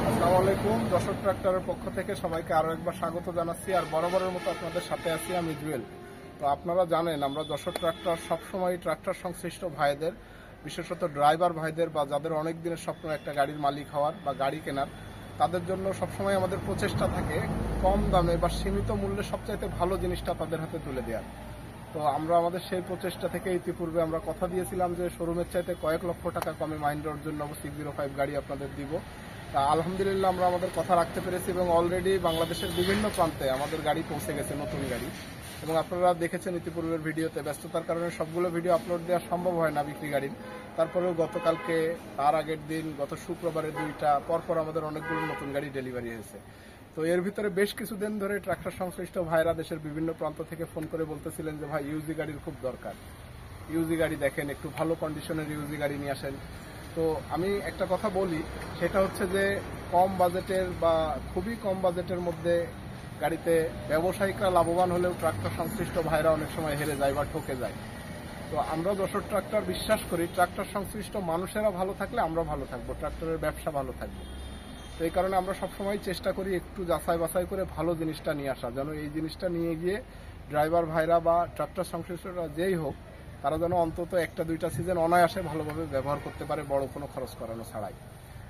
আসসালামু আলাইকুম। যশোর ট্রাক্টরের পক্ষ থেকে সবাইকে আরো একবার স্বাগত জানাচ্ছি। আর বরাবরের মতো আপনাদের সাথে আছি আমি জুয়েল। তো আপনারা জানেন আমরা যশোর ট্রাক্টর সবসময় ট্রাক্টর সংশ্লিষ্ট ভাইদের, বিশেষত ড্রাইভার ভাইদের বা যাদের অনেক দিনের স্বপ্ন একটা গাড়ির মালিক হওয়ার বা গাড়ি কেনার, তাদের জন্য সবসময় আমাদের প্রচেষ্টা থাকে কম দামে বা সীমিত মূল্যে সবচাইতে ভালো জিনিসটা তাদের হাতে তুলে দেওয়ার। তো আমরা আমাদের সেই প্রচেষ্টা থেকে ইতিপূর্বে আমরা কথা দিয়েছিলাম যে শোরুমের চাইতে কয়েক লক্ষ টাকা কমে মাহিন্দ্রার জন্য 605 গাড়ি আপনাদের দিব। তা আলহামদুলিল্লাহ আমরা আমাদের কথা রাখতে পেরেছি এবং অলরেডি বাংলাদেশের বিভিন্ন প্রান্তে আমাদের গাড়ি পৌঁছে গেছে, নতুন গাড়ি। এবং আপনারা দেখেছেন ইতিপূর্বের ভিডিওতে, ব্যস্ততার কারণে সবগুলো ভিডিও আপলোড দেওয়া সম্ভব হয় না বিক্রি গাড়ির। তারপরেও গতকালকে, তার আগের দিন, গত শুক্রবারে 2টা পরপর আমাদের অনেকগুলো নতুন গাড়ি ডেলিভারি হয়েছে। তো এর ভিতরে বেশ কিছুদিন ধরে ট্রাক্টর সংশ্লিষ্ট ভাইরা দেশের বিভিন্ন প্রান্ত থেকে ফোন করে বলতেছিলেন যে ভাই ইউজি গাড়ির খুব দরকার, ইউজি গাড়ি দেখেন, একটু ভালো কন্ডিশনের ইউজি গাড়ি নিয়ে আসেন। তো আমি একটা কথা বলি, সেটা হচ্ছে যে কম বাজেটের বা খুবই কম বাজেটের মধ্যে গাড়িতে ব্যবসায়িকরা লাভবান হলেও ট্রাক্টর সংশ্লিষ্ট ভাইরা অনেক সময় হেরে যায় বা ঠকে যায়। তো আমরা যশোর ট্রাক্টর বিশ্বাস করি ট্রাক্টর সংশ্লিষ্ট মানুষেরা ভালো থাকলে আমরা ভালো থাকবো, ট্রাক্টরের ব্যবসা ভালো থাকবে। তো এই কারণে আমরা সবসময় চেষ্টা করি একটু যাচাই বাছাই করে ভালো জিনিসটা নিয়ে আসা, যেন এই জিনিসটা নিয়ে গিয়ে ড্রাইভার ভাইরা বা ট্রাক্টর সংশ্লিষ্টরা যেই হোক, তারা যেন অন্তত 1-2টা সিজন অনায়াসে ভালোভাবে ব্যবহার করতে পারে, বড় কোনো খরচ করানো ছাড়াই।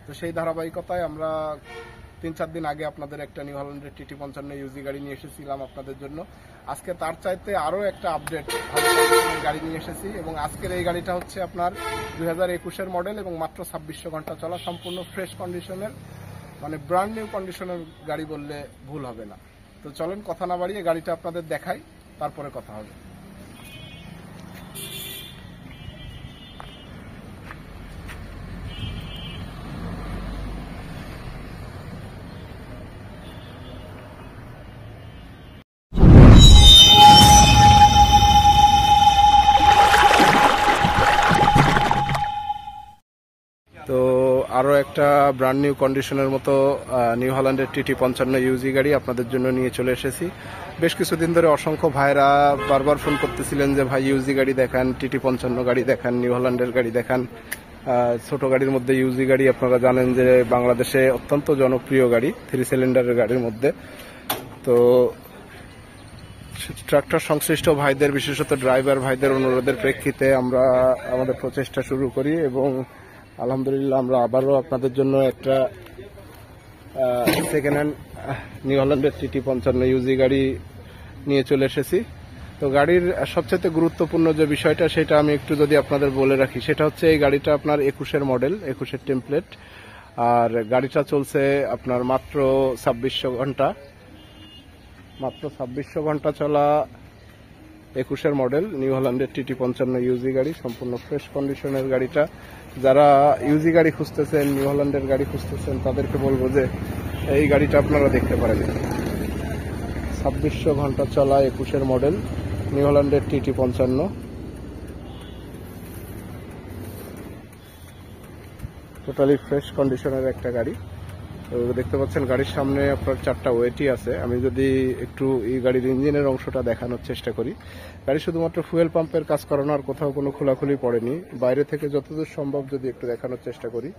তো সেই ধারাবাহিকতায় আমরা 3-4 দিন আগে আপনাদের একটা নিউ হল্যান্ডের TT55 ইউজি গাড়ি নিয়ে এসেছিলাম আপনাদের জন্য। আজকে তার চাইতে আরও একটা আপডেট ভালো গাড়ি নিয়ে এসেছি এবং আজকের এই গাড়িটা হচ্ছে আপনার 2021-এর মডেল এবং মাত্র 2600 ঘন্টা চলা, সম্পূর্ণ ফ্রেশ কন্ডিশনের, মানে ব্র্যান্ড নিউ কন্ডিশনের গাড়ি বললে ভুল হবে না। তো চলেন কথা না বাড়িয়ে গাড়িটা আপনাদের দেখাই, তারপরে কথা হবে। তো আরও একটা ব্র্যান্ড নিউ কন্ডিশনের মতো নিউ হল্যান্ডের TT55 ইউজি গাড়ি আপনাদের জন্য নিয়ে চলে এসেছি। বেশ কিছুদিন ধরে অসংখ্য ভাইরা বারবার ফোন করতেছিলেন যে ভাই ইউজি গাড়ি দেখান, TT55 গাড়ি দেখান, নিউ হল্যান্ডের গাড়ি দেখান। ছোট গাড়ির মধ্যে ইউজি গাড়ি আপনারা জানেন যে বাংলাদেশে অত্যন্ত জনপ্রিয় গাড়ি, 3 সিলিন্ডারের গাড়ির মধ্যে। তো ট্রাক্টর সংশ্লিষ্ট ভাইদের, বিশেষত ড্রাইভার ভাইদের অনুরোধের প্রেক্ষিতে আমরা আমাদের প্রচেষ্টা শুরু করি এবং আলহামদুলিল্লাহ আমরা আবারও আপনাদের জন্য একটা সেকেন্ড হ্যান্ড নিউ হল্যান্ডের TT55 ইউজি গাড়ি নিয়ে চলে এসেছি। তো গাড়ির সবচেয়ে গুরুত্বপূর্ণ যে বিষয়টা সেটা আমি একটু যদি আপনাদের বলে রাখি, সেটা হচ্ছে এই গাড়িটা আপনার 21-এর মডেল, 21-এর টেমপ্লেট। আর গাড়িটা চলছে আপনার মাত্র 2600 ঘন্টা, মাত্র 2600 ঘন্টা চলা 21-এর মডেল নিউ হল্যান্ডের TT55 ইউজি গাড়ি, সম্পূর্ণ ফ্রেশ কন্ডিশনের গাড়িটা। যারা ইউজি গাড়ি খুঁজতেছেন, নিউ হল্যান্ডের গাড়ি খুঁজতেছেন, তাদেরকে বলবো যে এই গাড়িটা আপনারা দেখতে পারেন। 2600 ঘন্টা চলা 21-এর মডেল নিউ হল্যান্ডের TT55, টোটালি ফ্রেশ কন্ডিশনের একটা গাড়ি। তো দেখতে পাচ্ছেন গাড়ির সামনে আপনার 4টা ওয়েটি আছে। আমি যদি একটু এই গাড়ির ইঞ্জিনের অংশটা দেখানোর চেষ্টা করি, গাড়ি শুধুমাত্র ফুয়েল পাম্পের কাজ করানো, আর কোথাও কোনো খোলাখুলি পড়েনি। বাইরে থেকে যতদূর সম্ভব যদি একটু দেখানোর চেষ্টা করি,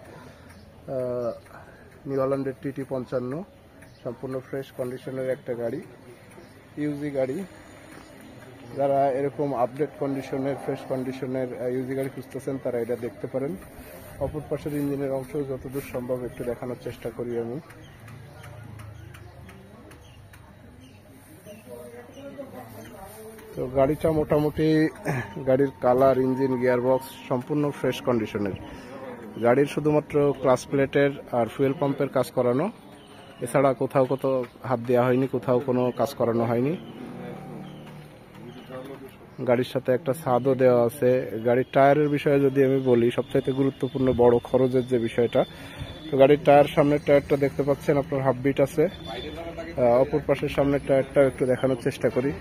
নিউ হল্যান্ডের TT55 সম্পূর্ণ ফ্রেশ কন্ডিশনের একটা গাড়ি, ইউজি গাড়ি। যারা এরকম আপডেট কন্ডিশনের, ফ্রেশ কন্ডিশনের ইউজি গাড়ি খুঁজতেছেন তারা এটা দেখতে পারেন। অপর পাশের ইঞ্জিনের অংশ যতদূর সম্ভব একটু দেখানোর চেষ্টা করি আমি। তো গাড়িটা মোটামুটি, গাড়ির কালার, ইঞ্জিন, গিয়ারবক্স সম্পূর্ণ ফ্রেশ কন্ডিশনের। গাড়ির শুধুমাত্র ক্লাচ প্লেটের আর ফুয়েল পাম্পের কাজ করানো, এছাড়া কোথাও কোথাও হাত দেওয়া হয়নি, কোথাও কোনো কাজ করানো হয়নি। গাড়ির সাথে একটা ছাদও দেওয়া আছে। গাড়ির টায়ারের বিষয়ে যদি আমি বলি, সবচাইতে গুরুত্বপূর্ণ বড় খরচের যে বিষয়টা, তো গাড়ির টায়ার, সামনের টায়ারটা দেখতে পাচ্ছেন আপনার হাফ বিট আছে। অপর পাশের সামনের টায়ারটা একটু দেখানোর চেষ্টা করি।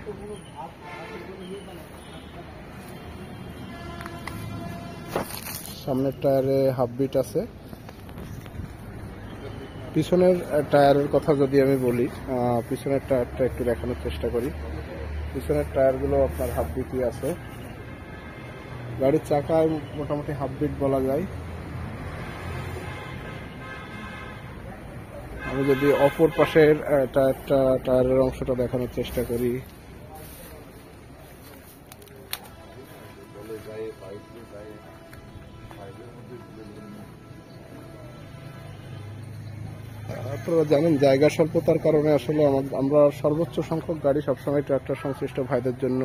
সামনের টায়ারে হাফ বিট আছে। পিছনের টায়ারের কথা যদি আমি বলি, পিছনের টায়ারটা একটু দেখানোর চেষ্টা করি। পিছনের টায়ারগুলো আপনার হাফ বিটই আছে। গাড়ির চাকায় মোটামুটি হাফ বিট বলা যায়। আমি যদি অপর পাশের টায়ারের অংশটা দেখানোর চেষ্টা করি, আপনারা জানেন জায়গা স্বল্পতার কারণে আসলে আমরা সর্বোচ্চ সংখ্যক গাড়ি সবসময় ট্রাক্টর সংশ্লিষ্ট ভাইদের জন্য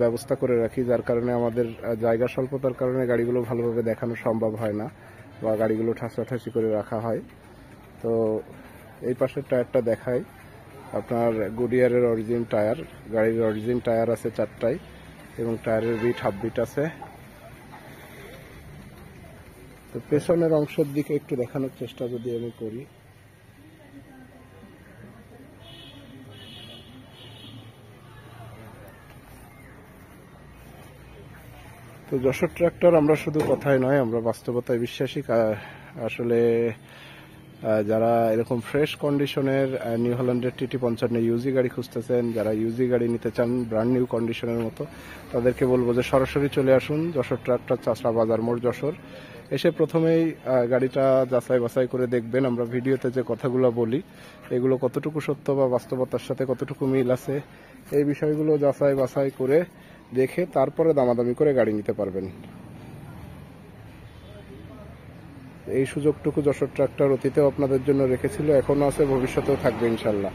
ব্যবস্থা করে রাখি, যার কারণে আমাদের জায়গা স্বল্পতার কারণে গাড়িগুলো ভালোভাবে দেখানো সম্ভব হয় না বা গাড়িগুলো ঠাসাঠাসি করে রাখা হয়। তো এই পাশের টায়ারটা দেখাই, আপনার গুডিয়ারের অরিজিন টায়ার, গাড়ির অরিজিন টায়ার আছে 4টাই এবং টায়ারের বিট হাফ বিট আছে। তো পেছনের অংশের দিকে একটু দেখানোর চেষ্টা যদি আমি করি, তো যশোর ট্রাক্টর আমরা শুধু কথায় নয়, আমরা বাস্তবতায় বিশ্বাসী। আসলে যারা এরকম ফ্রেশ কন্ডিশনের নিউ হল্যান্ডের টিটি 55 ইউজি গাড়ি খুঁজতেছেন, যারা ইউজি গাড়ি নিতে চান ব্র্যান্ড নিউ কন্ডিশনের মতো, তাদেরকে বলবো যে সরাসরি চলে আসুন যশোর ট্রাক্টর, চাষড়া বাজার মোড় যশোর। এসে প্রথমেই গাড়িটা যাচাই বাছাই করে দেখবেন আমরা ভিডিওতে যে কথাগুলো বলি এগুলো কতটুকু সত্য বা বাস্তবতার সাথে কতটুকু মিল আছে, এই বিষয়গুলো যাচাই বাছাই করে দেখে তারপরে দামাদামি করে গাড়ি নিতে পারবেন। এই সুযোগটুকু যশোর ট্রাক্টর অতীতেও আপনাদের জন্য রেখেছিল, এখনো আছে, ভবিষ্যতেও থাকবে ইনশাল্লাহ।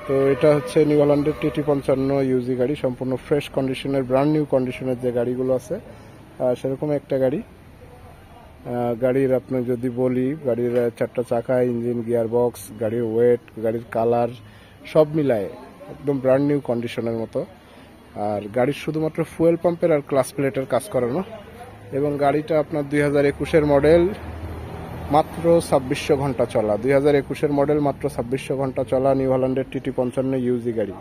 তো এটা হচ্ছে নিউ হল্যান্ডের টিটি 55 ইউজি গাড়ি, সম্পূর্ণ ফ্রেশ কন্ডিশনের ব্র্যান্ড নিউ কন্ডিশনের যে গাড়িগুলো আছে সেরকম একটা গাড়ি। গাড়ির আপনি যদি বলি, গাড়ির 4টা চাকা, ইঞ্জিন, গিয়ার বক্স, গাড়ির ওয়েট, গাড়ির কালার সব মিলায় একদম ব্র্যান্ড নিউ কন্ডিশনের মতো। আর গাড়ির শুধুমাত্র ফুয়েল পাম্পের আর ক্লাস প্লেটের কাজ করানো, এবং গাড়িটা আপনার 2021-এর মডেল, মাত্র 2600 ঘন্টা চলা। 2021-এর মডেল, মাত্র 2600 ঘন্টা চলা নিউ হল্যান্ডের টিটি 55 ইউজি গাড়ি।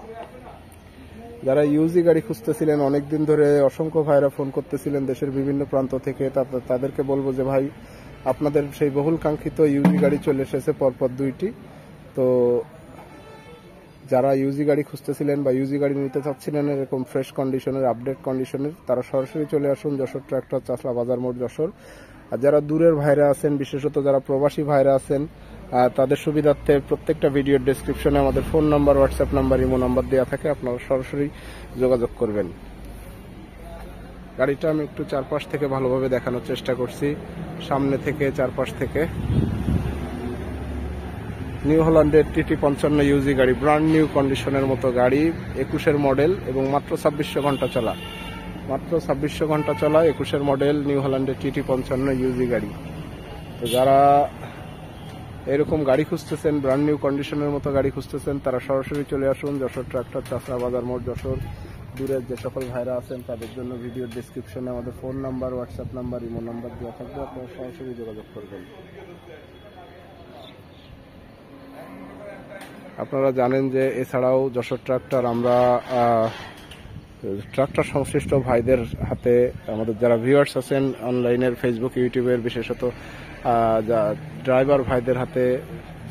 যারা ইউজি গাড়ি খুঁজতেছিলেন অনেকদিন ধরে, অসংখ্য ভাইরা ফোন করতেছিলেন দেশের বিভিন্ন প্রান্ত থেকে, তাদেরকে বলবো যে ভাই আপনাদের সেই বহুল কাঙ্ক্ষিত ইউজি গাড়ি চলে এসেছে পরপর 2টি। তো যারা ইউজি গাড়ি খুঁজতেছিলেন বা ইউজি গাড়ি নিতে চাচ্ছিলেন এরকম ফ্রেশ কন্ডিশনের, আপডেট কন্ডিশনের, তারা সরাসরি চলে আসুন যশোর ট্রাক্টর, চাষড়া বাজার মোড় যশোর। আর যারা দূরের ভাইরা আছেন, বিশেষত যারা প্রবাসী ভাইরা আছেন, তাদের সুবিধার্থে প্রত্যেকটা ভিডিওর ডেসক্রিপশনে আমাদের phone number, WhatsApp number, imo number দেওয়া থাকে, আপনারা সরাসরি যোগাযোগ করবেন। গাড়িটা আমি একটু চারপাশ থেকে ভালোভাবে দেখানোর চেষ্টা করছি, সামনে থেকে, চারপাশ থেকে। নিউ হল্যান্ডের টিটি 55 ইউজি গাড়ি, ব্র্যান্ড নিউ কন্ডিশনের মতো গাড়ি, 21-এর মডেল এবং মাত্র 2600 ঘন্টা চলা। মাত্র 2600 ঘন্টা চলা 21-এর মডেল নিউ হল্যান্ডের টিটি 55 ইউজি গাড়ি। তো যারা এরকম গাড়ি খুঁজতেছেন, ব্র্যান্ড নিউ কন্ডিশনের মতো গাড়ি খুঁজতেছেন, তারা সরাসরি চলে আসুন যশোর ট্রাক্টর, চাষড়া বাজার মোড় যশোর। দূরের যে সকল ভাইরা আছেন তাদের জন্য ভিডিওর ডেসক্রিপশনে আমাদের phone number, WhatsApp number, imo number দেওয়া থাকবে, আপনারা সরাসরি যোগাযোগ করবেন। আপনারা জানেন যে এছাড়াও যশোর ট্রাক্টর আমরা ট্রাক্টর সংশ্লিষ্ট ভাইদের হাতে, আমাদের যারা ভিউয়ার্স আছেন অনলাইনের, ফেসবুক, ইউটিউবের, বিশেষত ড্রাইভার ভাইদের হাতে,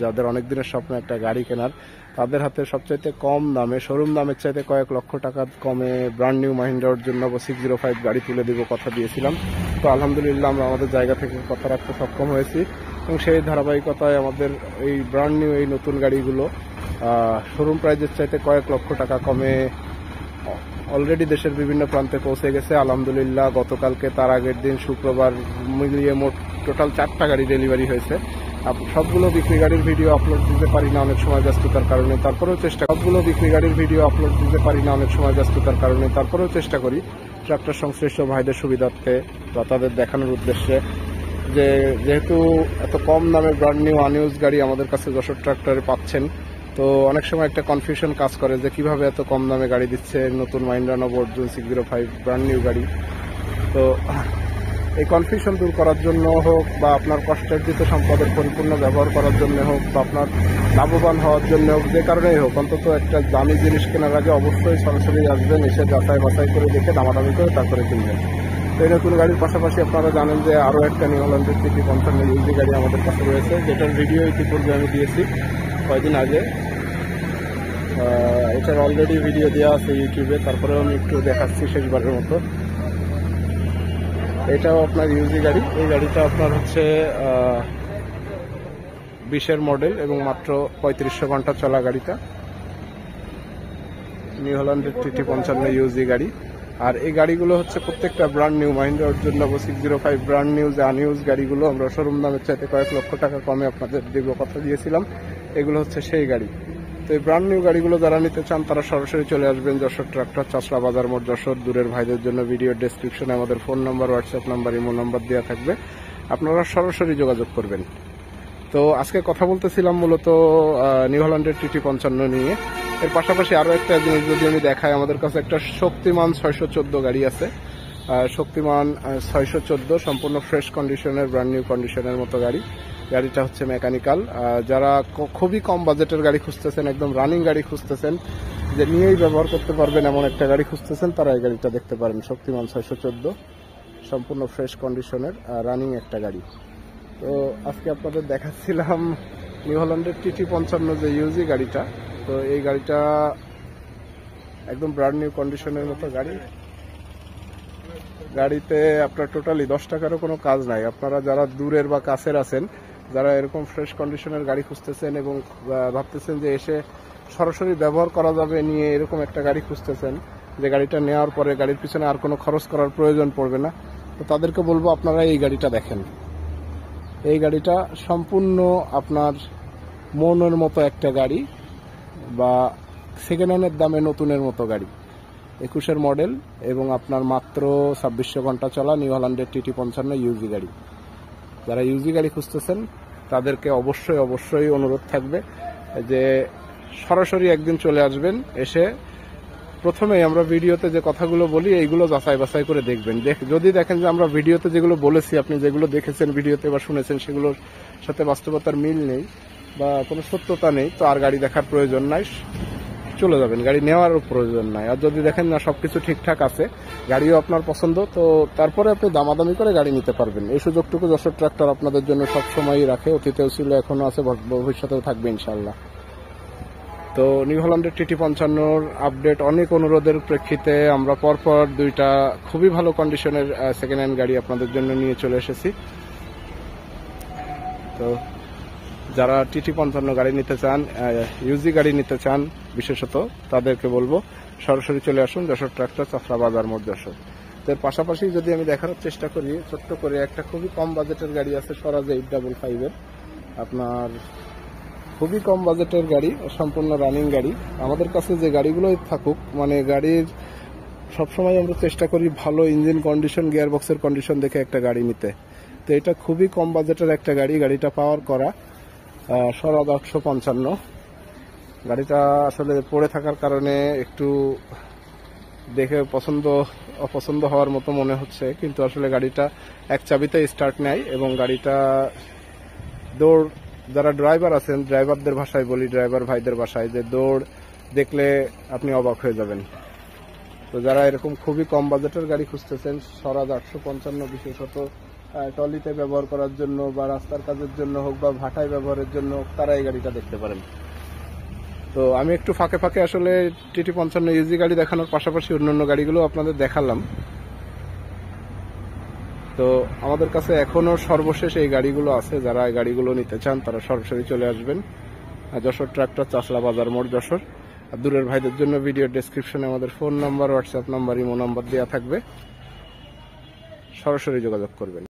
যাদের অনেক দিনের স্বপ্ন একটা গাড়ি কেনার, তাদের হাতে সবচাইতে কম দামে, শোরুম দামের চাইতে কয়েক লক্ষ টাকা কমে ব্র্যান্ড নিউ মাহিন্দ্রা জন্য 605 গাড়ি তুলে দিব কথা দিয়েছিলাম। তো আলহামদুলিল্লাহ আমরা আমাদের জায়গা থেকে কথা রাখতে সক্ষম হয়েছি, এবং সেই ধারাবাহিকতায় আমাদের এই ব্র্যান্ড নিউ এই নতুন গাড়িগুলো শোরুম প্রাইজের চাইতে কয়েক লক্ষ টাকা কমে অলরেডি দেশের বিভিন্ন প্রান্তে পৌঁছে গেছে আলহামদুলিল্লাহ। গতকালকে তার আগের দিন শুক্রবার মিলিয়ে মোট টোটাল 4টা গাড়ি ডেলিভারি হয়েছে। সবগুলো বিক্রি গাড়ির ভিডিও আপলোড দিতে পারি না অনেক সময় ব্যস্ততার কারণে, তারপরেও চেষ্টা করি ট্রাক্টর সংশ্লিষ্ট ভাইদের সুবিধার্থে বা তাদের দেখানোর উদ্দেশ্যে যে যেহেতু এত কম দামে ব্র্যান্ড নিউ আনইউজ গাড়ি আমাদের কাছে যশোর ট্রাক্টরে পাচ্ছেন, তো অনেক সময় একটা কনফিউশন কাজ করে যে কিভাবে এত কম দামে গাড়ি দিচ্ছে নতুন মাহিন্দ্রা নব অর্জুন 605 ব্র্যান্ড নিউ গাড়ি। তো এই কনফিউশন দূর করার জন্য হোক বা আপনার কষ্টার্জিত সম্পদের পরিপূর্ণ ব্যবহার করার জন্য হোক বা আপনার লাভবান হওয়ার জন্য হোক, যে কারণেই হোক, অন্তত একটা দামি জিনিস কেনার আগে অবশ্যই সরাসরি আসবেন, এসে যাচাই বাছাই করে দেখে দামাদামি করে তারপরে কিনবেন। তো এই নতুন গাড়ির পাশাপাশি আপনারা জানেন যে আরও একটা নিউ হল্যান্ডের টিটি 55 ইউজি গাড়ি আমাদের কাছে রয়েছে, যেটার ভিডিও ইতিপূর্বে আমি দিয়েছি কয়েকদিন আগে। এটার অলরেডি ভিডিও দেওয়া আছে ইউটিউবে, তারপরেও আমি একটু দেখাচ্ছি শেষবারের মতো। এটাও আপনার ইউজি গাড়ি, এই গাড়িটা আপনার হচ্ছে 20-এর মডেল এবং মাত্র 3500 ঘন্টা চলা গাড়িটা। নিউ হল্যান্ডের TT 55 ইউজি গাড়ি। আর এই গাড়িগুলো হচ্ছে প্রত্যেকটা brand new. Mahindra Arjun 605 brand new, আনইউজ গাড়িগুলো আমরা শোরুম দামের চাইতে কয়েক লক্ষ টাকা কমে আপনাদের দিব কথা দিয়েছিলাম। এগুলো হচ্ছে সেই গাড়ি। তো এই ব্র্যান্ড নিউ গাড়িগুলো যারা নিতে চান তারা সরাসরি চলে আসবেন যশোর ট্রাক্টর, চাচলা বাজার মোড়, যশোর। দূরের ভাইদের জন্য ভিডিও ডেসক্রিপশনে আমাদের phone number, WhatsApp number, imo number দেওয়া থাকবে, আপনারা সরাসরি যোগাযোগ করবেন। তো আজকে কথা বলতেছিলাম মূলত নিউ হল্যান্ডের TT 55 নিয়ে। এর পাশাপাশি আরো একটা জিনিস যদি আমি দেখাই, আমাদের কাছে একটা শক্তিমান 614 গাড়ি আছে। শক্তিমান 614 সম্পূর্ণ ফ্রেশ কন্ডিশনের, ব্র্যান্ড নিউ কন্ডিশনের মতো গাড়ি। গাড়িটা হচ্ছে মেকানিক্যাল। যারা খুবই কম বাজেটের গাড়ি খুঁজতেছেন, একদম রানিং গাড়ি খুঁজতেছেন, যে নিয়েই ব্যবহার করতে পারবেন এমন একটা গাড়ি খুঁজতেছেন, তারা এই গাড়িটা দেখতে পারেন। শক্তিমান 614 সম্পূর্ণ ফ্রেশ কন্ডিশনের রানিং একটা গাড়ি। তো আজকে আপনাদের দেখাচ্ছিলাম নিউ হল্যান্ডের TT 55 যে ইউজি গাড়িটা। তো এই গাড়িটা একদম ব্র্যান্ড নিউ কন্ডিশনের মতো গাড়ি। গাড়িতে আপনার টোটালি 10 টাকারও কোনো কাজ নাই। আপনারা যারা দূরের বা কাছের আছেন, যারা এরকম ফ্রেশ কন্ডিশনের গাড়ি খুঁজতেছেন এবং ভাবতেছেন যে এসে সরাসরি ব্যবহার করা যাবে নিয়ে, এরকম একটা গাড়ি খুঁজতেছেন যে গাড়িটা নেওয়ার পরে গাড়ির পিছনে আর কোনো খরচ করার প্রয়োজন পড়বে না, তো তাদেরকে বলবো আপনারা এই গাড়িটা দেখেন। এই গাড়িটা সম্পূর্ণ আপনার মনের মতো একটা গাড়ি, বা সেকেন্ড হ্যান্ডের দামে নতুনের মতো গাড়ি। 21-এর মডেল এবং আপনার মাত্র 2600 ঘন্টা চলা নিউ হল্যান্ডের TT 55 ইউজি গাড়ি। যারা ইউজি গাড়ি খুঁজতেছেন তাদেরকে অবশ্যই অনুরোধ থাকবে যে সরাসরি একদিন চলে আসবেন। এসে প্রথমেই আমরা ভিডিওতে যে কথাগুলো বলি এইগুলো যাচাই বাছাই করে দেখবেন। যদি দেখেন যে আমরা ভিডিওতে যেগুলো বলেছি, আপনি যেগুলো দেখেছেন ভিডিওতে বা শুনেছেন সেগুলোর সাথে বাস্তবতার মিল নেই বা কোনো সত্যতা নেই, তো আর গাড়ি দেখার প্রয়োজন নাই, চলে যাবেন, গাড়ি নেওয়ারও প্রয়োজন নাই। আর যদি দেখেন না সবকিছু ঠিকঠাক আছে, গাড়িও আপনার পছন্দ, তো তারপরে আপনি দামাদামি করে গাড়ি নিতে পারবেন। এই সুযোগটুকু যশোর ট্রাক্টর আপনাদের জন্য সবসময়ই রাখে, অতীতেও ছিল, এখনো আছে, ভবিষ্যতেও থাকবে ইনশাল্লাহ। তো নিউ হল্যান্ডের TT 55 আপডেট অনেক অনুরোধের প্রেক্ষিতে আমরা পরপর দুইটা খুবই ভালো কন্ডিশনের সেকেন্ড হ্যান্ড গাড়ি আপনাদের জন্য নিয়ে চলে এসেছি। তো যারা TT 55 গাড়ি নিতে চান, ইউজি গাড়ি নিতে চান বিশেষত, তাদেরকে বলবো সরাসরি চলে আসুন যশোর ট্রাক্টর, চাচলা বাজার মোড়, যশোর। তো এর পাশাপাশি যদি আমি দেখানোর চেষ্টা করি ছোট্ট করে, একটা খুবই কম বাজেটের গাড়ি আছে স্বরাজ 855-এর। আপনার খুবই কম বাজেটের গাড়ি, সম্পূর্ণ রানিং গাড়ি। আমাদের কাছে যে গাড়িগুলোই থাকুক, মানে গাড়ির সবসময় আমরা চেষ্টা করি ভালো ইঞ্জিন কন্ডিশন, গিয়ার বক্সের কন্ডিশন দেখে একটা গাড়ি নিতে। তো এটা খুবই কম বাজেটের একটা গাড়ি। গাড়িটা পাওয়ার করা স্বরাজ 855। গাড়িটা আসলে পড়ে থাকার কারণে একটু দেখে অপছন্দ হওয়ার মতো মনে হচ্ছে, কিন্তু আসলে গাড়িটা এক চাবিতে স্টার্ট নেয় এবং গাড়িটা দৌড়, যারা ড্রাইভার আছেন, ড্রাইভারদের ভাষায় বলি, ড্রাইভার ভাইদের ভাষায়, যে দৌড় দেখলে আপনি অবাক হয়ে যাবেন। তো যারা এরকম খুবই কম বাজেটের গাড়ি খুঁজতেছেন, স্বরাজ 855 বিশেষত ট্রলিতে ব্যবহার করার জন্য বা রাস্তার কাজের জন্য হোক বা ভাটায় ব্যবহারের জন্য, তারা এই গাড়িটা দেখতে পারেন। তো আমি একটু ফাঁকে ফাঁকে আসলে TT 55 ইউজি গাড়ি দেখানোর পাশাপাশি অন্যান্য গাড়িগুলো আপনাদের দেখালাম। তো আমাদের কাছে এখনো সর্বশেষ এই গাড়িগুলো আছে। যারা এই গাড়িগুলো নিতে চান তারা সরাসরি চলে আসবেন যশোর ট্রাক্টর, চাচলা বাজার মোড়, যশোর। আর দূরের ভাইদের জন্য ভিডিও ডেসক্রিপশনে আমাদের phone number, WhatsApp number, imo number দেওয়া থাকবে, সরাসরি যোগাযোগ করবেন।